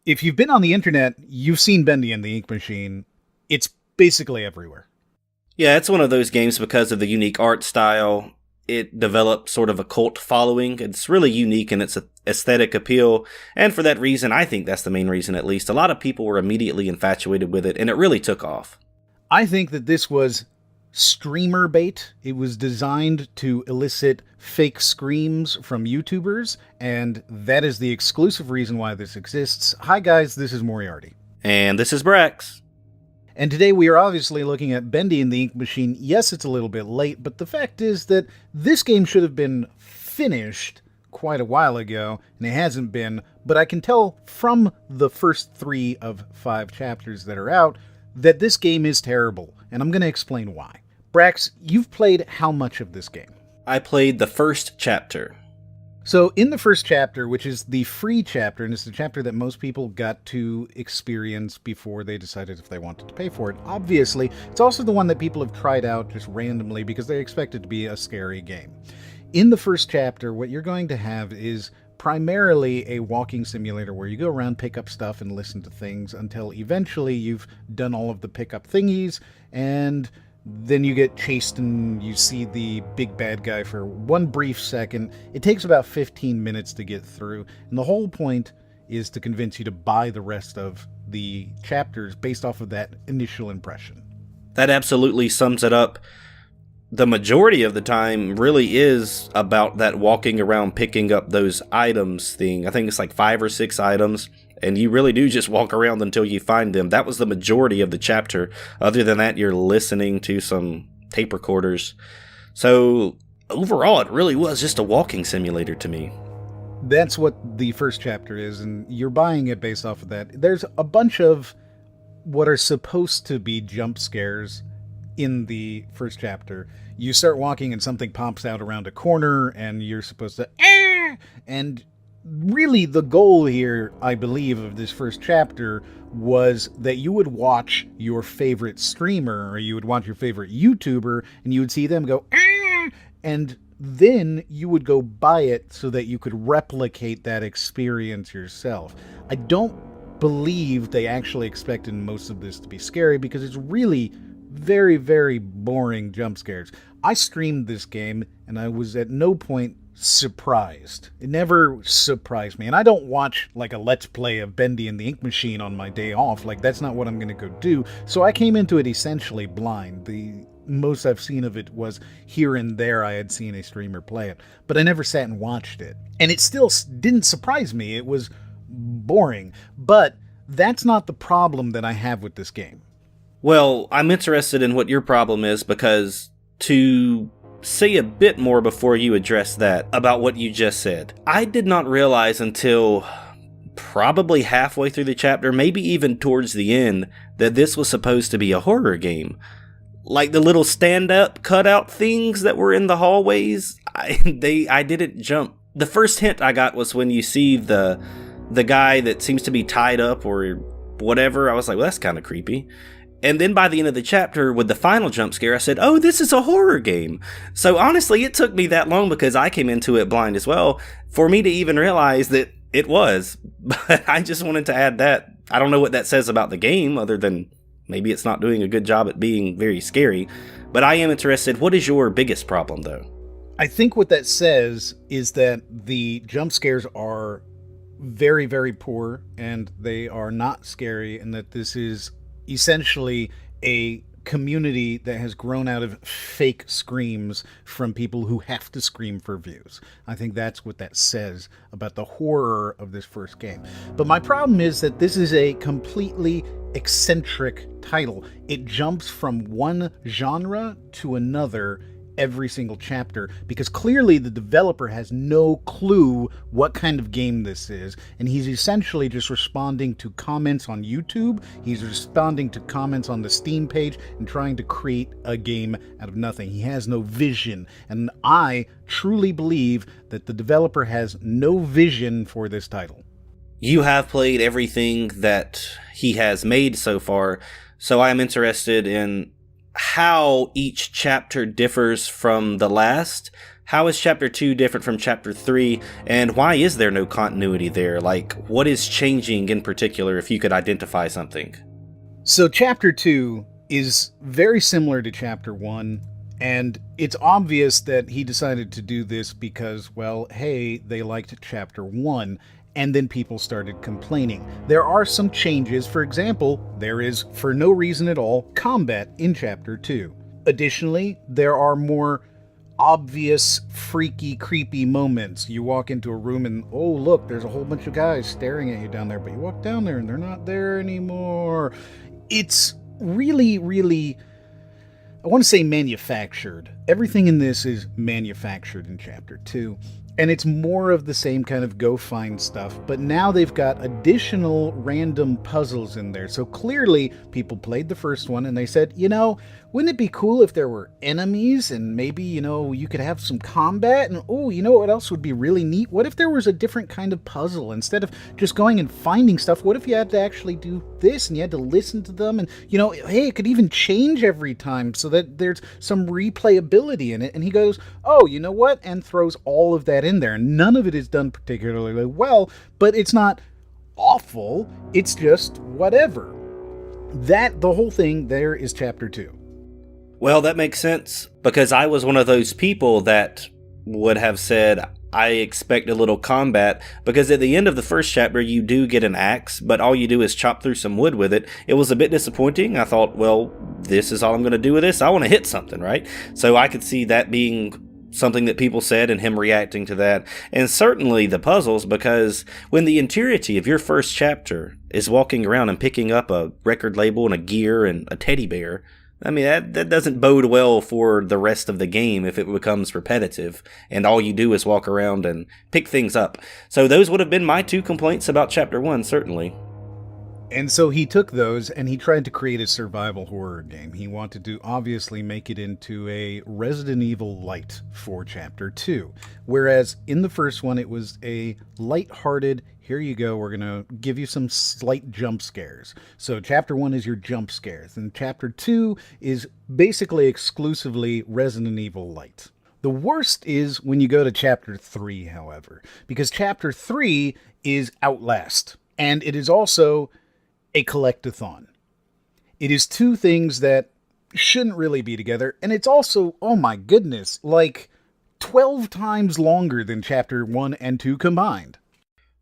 If you've been on the internet, you've seen Bendy and the Ink Machine. It's basically everywhere. Yeah, it's one of those games because of the unique art style. It developed sort of a cult following. It's really unique in its aesthetic appeal. And for that reason, I think that's the main reason at least, a lot of people were immediately infatuated with it, and it really took off. I think that this was streamer bait. It was designed to elicit fake screams from YouTubers, and that is the exclusive reason why this exists. Hi guys, this is Moriarty. And this is Brax. And today we are obviously looking at Bendy and the Ink Machine. Yes, it's a little bit late, but the fact is that this game should have been finished quite a while ago, and it hasn't been, but I can tell from the first 3 of 5 chapters that are out that this game is terrible, and I'm going to explain why. Brax, you've played how much of this game? I played the first chapter. So in the first chapter, which is the free chapter, and it's the chapter that most people got to experience before they decided if they wanted to pay for it, obviously, it's also the one that people have tried out just randomly because they expect it to be a scary game. In the first chapter, what you're going to have is primarily a walking simulator where you go around, pick up stuff, and listen to things until eventually you've done all of the pickup thingies, and then you get chased and you see the big bad guy for one brief second. It takes about 15 minutes to get through, and the whole point is to convince you to buy the rest of the chapters based off of that initial impression. That absolutely sums it up. The majority of the time really is about that walking around picking up those items thing. I think it's like 5 or 6 items, and you really do just walk around until you find them. That was the majority of the chapter. Other than that, you're listening to some tape recorders. So overall, it really was just a walking simulator to me. That's what the first chapter is, and you're buying it based off of that. There's a bunch of what are supposed to be jump scares in the first chapter. You start walking and something pops out around a corner and you're supposed to and really the goal here, I believe, of this first chapter was that you would watch your favorite streamer or you would watch your favorite YouTuber and you would see them go and then you would go buy it so that you could replicate that experience yourself. I don't believe they actually expected most of this to be scary because it's really very, very boring jump scares. I streamed this game and I was at no point surprised. It never surprised me. And I don't watch like a Let's Play of Bendy and the Ink Machine on my day off. Like, that's not what I'm going to go do. So I came into it essentially blind. The most I've seen of it was here and there I had seen a streamer play it. But I never sat and watched it. And it still didn't surprise me. It was boring. But that's not the problem that I have with this game. Well, I'm interested in what your problem is because to say a bit more before you address that about what you just said, I did not realize until probably halfway through the chapter, maybe even towards the end, that this was supposed to be a horror game. Like the little stand-up cutout things that were in the hallways, I didn't jump. The first hint I got was when you see the guy that seems to be tied up or whatever. I was like, well, that's kind of creepy. And then by the end of the chapter, with the final jump scare, I said, oh, this is a horror game. So honestly, it took me that long because I came into it blind as well for me to even realize that it was. But I just wanted to add that. I don't know what that says about the game other than maybe it's not doing a good job at being very scary. But I am interested. What is your biggest problem, though? I think what that says is that the jump scares are very, very poor and they are not scary, and that this is essentially a community that has grown out of fake screams from people who have to scream for views. I think that's what that says about the horror of this first game. But my problem is that this is a completely eccentric title. It jumps from one genre to another every single chapter because clearly the developer has no clue what kind of game this is, and he's essentially just responding to comments on YouTube. He's responding to comments on the Steam page and trying to create a game out of nothing. He has no vision, and I truly believe that the developer has no vision for this title. You have played everything that he has made so far, so I am interested in how each chapter differs from the last, How is Chapter 2 different from Chapter 3, and why is there no continuity there? Like, what is changing in particular, if you could identify something? So Chapter 2 is very similar to Chapter 1, and it's obvious that he decided to do this because, well, hey, they liked Chapter 1, and then people started complaining. There are some changes. For example, there is, for no reason at all, combat in Chapter 2. Additionally, there are more obvious, freaky, creepy moments. You walk into a room and, oh, look, there's a whole bunch of guys staring at you down there, but you walk down there and they're not there anymore. It's really, really, I want to say manufactured. Everything in this is manufactured in Chapter 2. And it's more of the same kind of go find stuff, but now they've got additional random puzzles in there. So clearly people played the first one and they said, wouldn't it be cool if there were enemies and maybe, you could have some combat? And what else would be really neat? What if there was a different kind of puzzle? Instead of just going and finding stuff, what if you had to actually do this and you had to listen to them? And, hey, it could even change every time so that there's some replayability in it. And he goes, oh, you know what? And throws all of that in there. None of it is done particularly well, but it's not awful. It's just whatever. The whole thing there is Chapter 2. Well, that makes sense, because I was one of those people that would have said, I expect a little combat, because at the end of the first chapter you do get an axe, but all you do is chop through some wood with it. It was a bit disappointing. I thought, well, this is all I'm going to do with this. I want to hit something, right? So I could see that being something that people said and him reacting to that. And certainly the puzzles, because when the entirety of your first chapter is walking around and picking up a record label and a gear and a teddy bear, I mean, that doesn't bode well for the rest of the game if it becomes repetitive and all you do is walk around and pick things up. So those would have been my 2 complaints about Chapter 1, certainly. And so he took those and he tried to create a survival horror game. He wanted to obviously make it into a Resident Evil Light for Chapter 2. Whereas in the first one, it was a lighthearted, here you go, we're going to give you some slight jump scares. So Chapter 1 is your jump scares. And Chapter 2 is basically exclusively Resident Evil Light. The worst is when you go to Chapter 3, however, because Chapter 3 is Outlast. And it is also a collectathon. It is 2 things that shouldn't really be together, and it's also, oh my goodness, like 12 times longer than Chapter 1 and 2 combined.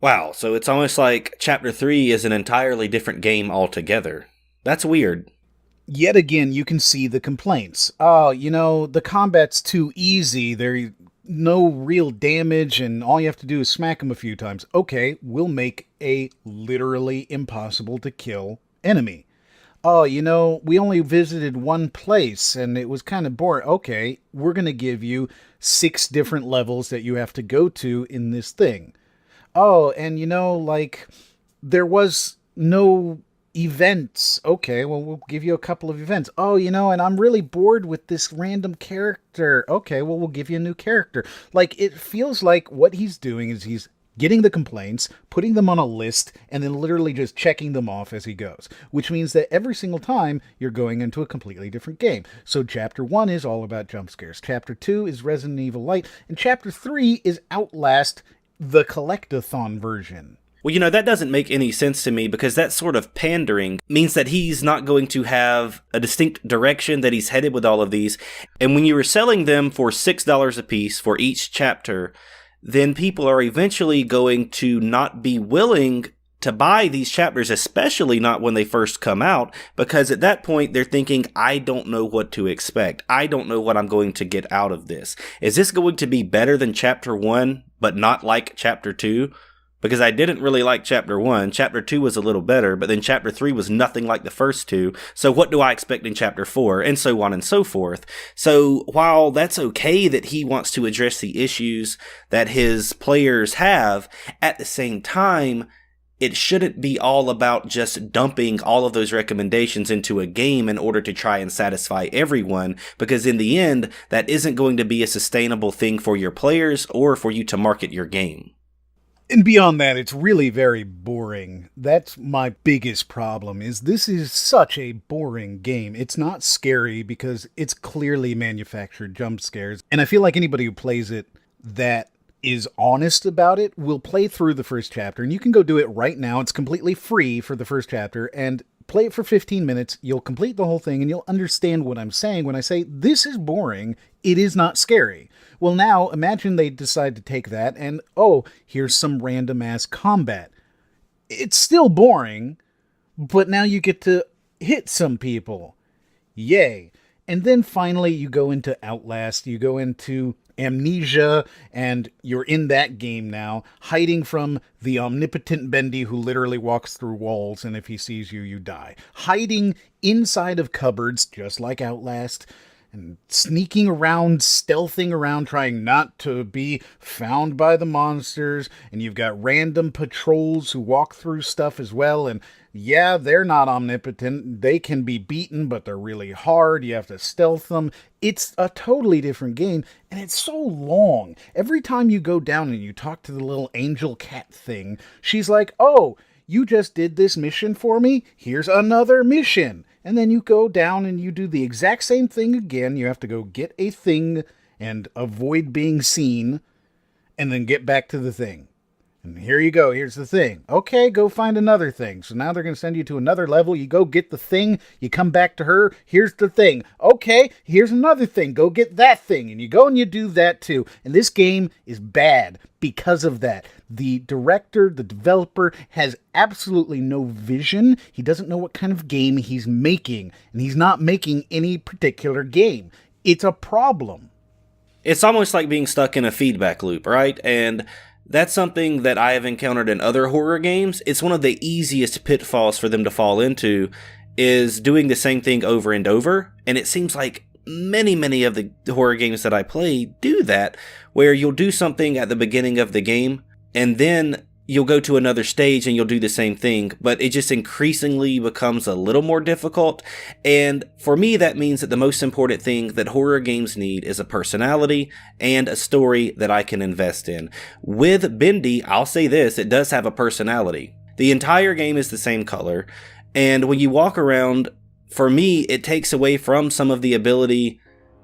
Wow, so it's almost like Chapter 3 is an entirely different game altogether. That's weird. Yet again, you can see the complaints. Oh, the combat's too easy, there's no real damage, and all you have to do is smack them a few times. Okay, we'll make a literally impossible to kill enemy. Oh, we only visited one place and it was kind of boring. Okay, we're going to give you 6 different levels that you have to go to in this thing. Oh, and there was no events. Okay, well, we'll give you a couple of events. Oh, and I'm really bored with this random character. Okay, well, we'll give you a new character. It feels like what he's doing is he's getting the complaints, putting them on a list, and then literally just checking them off as he goes. Which means that every single time you're going into a completely different game. So Chapter 1 is all about jump scares. Chapter 2 is Resident Evil Light. And Chapter 3 is Outlast, the collectathon version. Well, that doesn't make any sense to me, because that sort of pandering means that he's not going to have a distinct direction that he's headed with all of these. And when you were selling them for $6 a piece for each chapter, then people are eventually going to not be willing to buy these chapters, especially not when they first come out, because at that point they're thinking, I don't know what to expect. I don't know what I'm going to get out of this. Is this going to be better than Chapter 1, but not like Chapter 2? Because I didn't really like Chapter 1. Chapter 2 was a little better, but then Chapter 3 was nothing like the first 2. So what do I expect in Chapter 4? And so on and so forth. So while that's okay that he wants to address the issues that his players have, at the same time, it shouldn't be all about just dumping all of those recommendations into a game in order to try and satisfy everyone, because in the end, that isn't going to be a sustainable thing for your players or for you to market your game. And beyond that, it's really very boring. That's my biggest problem, is this is such a boring game. It's not scary because it's clearly manufactured jump scares. And I feel like anybody who plays it that is honest about it will play through the first chapter. And you can go do it right now. It's completely free for the first chapter. And play it for 15 minutes. You'll complete the whole thing and you'll understand what I'm saying when I say this is boring. It is not scary. Well, now imagine they decide to take that and, oh, here's some random ass combat. It's still boring, but now you get to hit some people. Yay. And then finally you go into Outlast, you go into Amnesia, and you're in that game now, hiding from the omnipotent Bendy who literally walks through walls, and if he sees you, you die. Hiding inside of cupboards, just like Outlast, and sneaking around, stealthing around, trying not to be found by the monsters, and you've got random patrols who walk through stuff as well, and yeah, they're not omnipotent. They can be beaten, but they're really hard. You have to stealth them. It's a totally different game, and it's so long. Every time you go down and you talk to the little angel cat thing, she's like, oh, you just did this mission for me? Here's another mission. And then you go down and you do the exact same thing again. You have to go get a thing and avoid being seen, and then get back to the thing. And here you go, here's the thing. Okay, go find another thing. So now they're going to send you to another level. You go get the thing, you come back to her, here's the thing. Okay, here's another thing, go get that thing. And you go and you do that too. And this game is bad because of that. The director, the developer, has absolutely no vision. He doesn't know what kind of game he's making. And he's not making any particular game. It's a problem. It's almost like being stuck in a feedback loop, right? And that's something that I have encountered in other horror games. It's one of the easiest pitfalls for them to fall into, is doing the same thing over and over. And it seems like many of the horror games that I play do that, where you'll do something at the beginning of the game, and then you'll go to another stage and you'll do the same thing, but it just increasingly becomes a little more difficult. And for me, that means that the most important thing that horror games need is a personality and a story that I can invest in. With Bendy, I'll say this, it does have a personality. The entire game is the same color, and when you walk around, for me, it takes away from some of the ability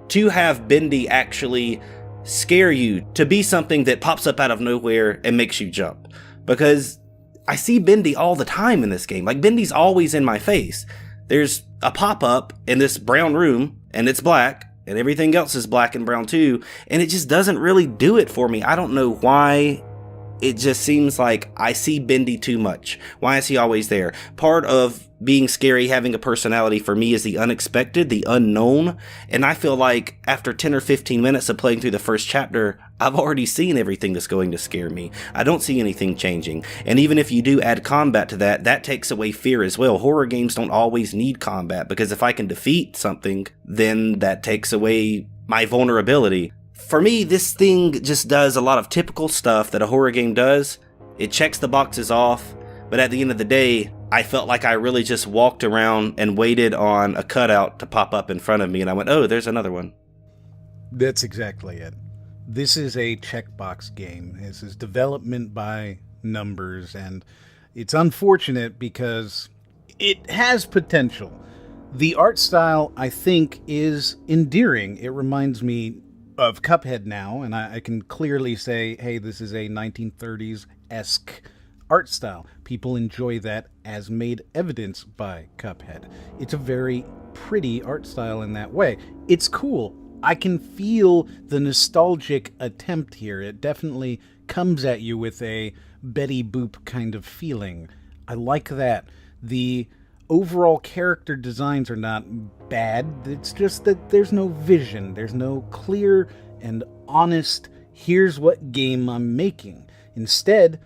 to have Bendy actually scare you, to be something that pops up out of nowhere and makes you jump. Because I see Bendy all the time in this game. Like, Bendy's always in my face. There's a pop-up in this brown room, and it's black, and everything else is black and brown too, and it just doesn't really do it for me. I don't know why. It just seems like I see Bendy too much. Why is he always there? Part of being scary, having a personality, for me, is the unexpected, the unknown. And I feel like after 10 or 15 minutes of playing through the first chapter, I've already seen everything that's going to scare me. I don't see anything changing. And even if you do add combat to that, that takes away fear as well. Horror games don't always need combat, because if I can defeat something, then that takes away my vulnerability. For me, this thing just does a lot of typical stuff that a horror game does. It checks the boxes off, but at the end of the day, I felt like I really just walked around and waited on a cutout to pop up in front of me, and I went, oh, there's another one. That's exactly it. This is a checkbox game. This is development by numbers, and it's unfortunate because it has potential. The art style, I think, is endearing. It reminds me of Cuphead now, and I can clearly say, hey, this is a 1930s-esque art style. People enjoy that, as made evidence by Cuphead. It's a very pretty art style in that way. It's cool. I can feel the nostalgic attempt here. It definitely comes at you with a Betty Boop kind of feeling. I like that. The overall character designs are not bad. It's just that there's no vision. There's no clear and honest, here's what game I'm making. Instead,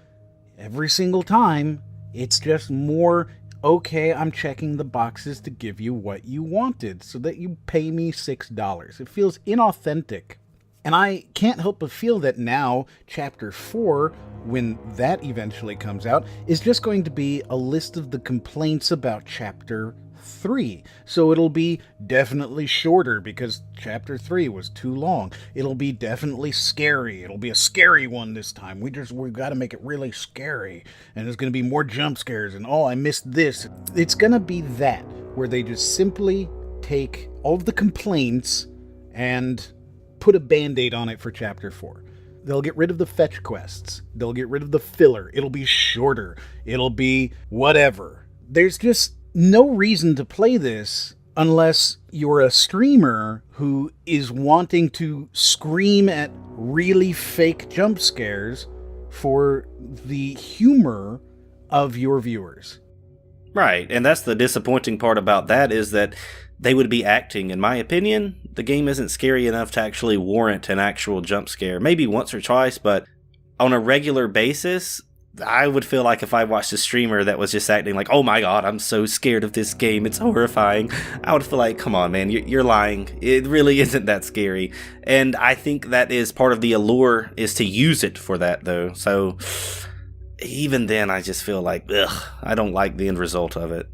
every single time, it's just more, okay, I'm checking the boxes to give you what you wanted so that you pay me $6. It feels inauthentic. And I can't help but feel that now, Chapter 4, when that eventually comes out, is just going to be a list of the complaints about Chapter 3. So it'll be definitely shorter because chapter 3 was too long. It'll be definitely scary. It'll be a scary one this time. We've got to make it really scary. And there's going to be more jump scares and oh, I missed this. It's going to be that where they just simply take all of the complaints and put a band-aid on it for chapter 4. They'll get rid of the fetch quests. They'll get rid of the filler. It'll be shorter. It'll be whatever. There's just no reason to play this unless you're a streamer who is wanting to scream at really fake jump scares for the humor of your viewers. Right, and that's the disappointing part about that is that they would be acting. In my opinion, the game isn't scary enough to actually warrant an actual jump scare. Maybe once or twice, but on a regular basis, I would feel like if I watched a streamer that was just acting like, oh my god, I'm so scared of this game, it's horrifying, I would feel like, come on man, you're lying. It really isn't that scary. And I think that is part of the allure, is to use it for that though. So even then, I just feel like, I don't like the end result of it.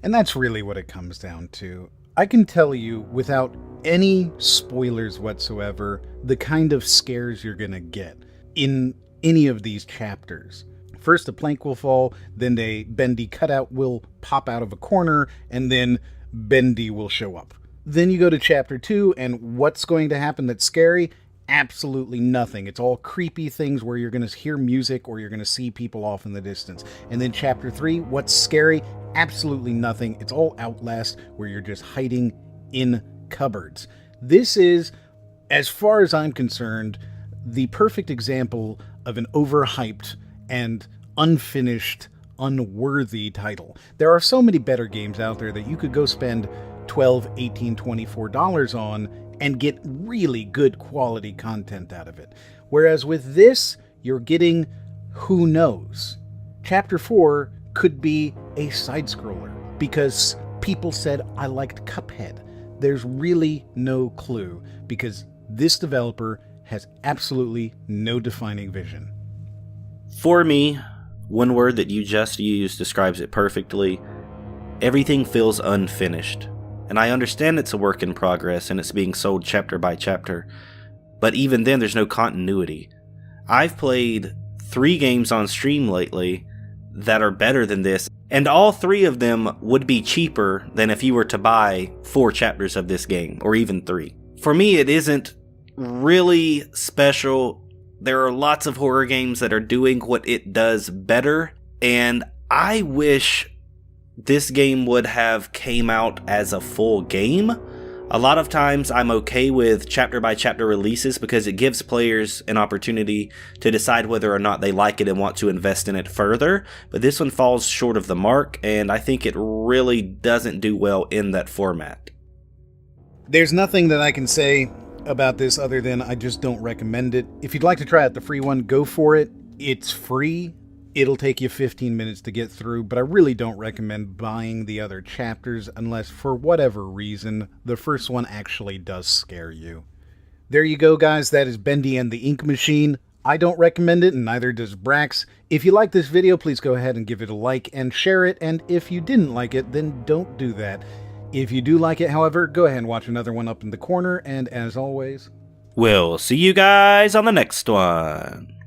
And that's really what it comes down to. I can tell you, without any spoilers whatsoever, the kind of scares you're going to get in any of these chapters. First, a plank will fall, then a Bendy cutout will pop out of a corner, and then Bendy will show up. Then you go to chapter 2, and what's going to happen that's scary? Absolutely nothing. It's all creepy things where you're going to hear music or you're going to see people off in the distance. And then chapter 3, what's scary? Absolutely nothing. It's all Outlast where you're just hiding in cupboards. This is, as far as I'm concerned, the perfect example of an overhyped and unfinished, unworthy title. There are so many better games out there that you could go spend $12, $18, $24 on and get really good quality content out of it. Whereas with this, you're getting who knows. Chapter 4 could be a side-scroller because people said I liked Cuphead. There's really no clue because this developer has absolutely no defining vision. For me, one word that you just used describes it perfectly. Everything feels unfinished. And I understand it's a work in progress and it's being sold chapter by chapter, but even then there's no continuity. I've played 3 games on stream lately that are better than this, and all 3 of them would be cheaper than if you were to buy 4 chapters of this game, or even 3. For me, it isn't really special. There are lots of horror games that are doing what it does better, and I wish this game would have came out as a full game. A lot of times I'm okay with chapter by chapter releases because it gives players an opportunity to decide whether or not they like it and want to invest in it further. But this one falls short of the mark, and I think it really doesn't do well in that format. There's nothing that I can say about this other than I just don't recommend it. If you'd like to try out the free one, go for it. It's free. It'll take you 15 minutes to get through, but I really don't recommend buying the other chapters unless, for whatever reason, the first one actually does scare you. There you go, guys. That is Bendy and the Ink Machine. I don't recommend it, and neither does Brax. If you like this video, please go ahead and give it a like and share it, and if you didn't like it, then don't do that. If you do like it, however, go ahead and watch another one up in the corner, and as always, We'll see you guys on the next one.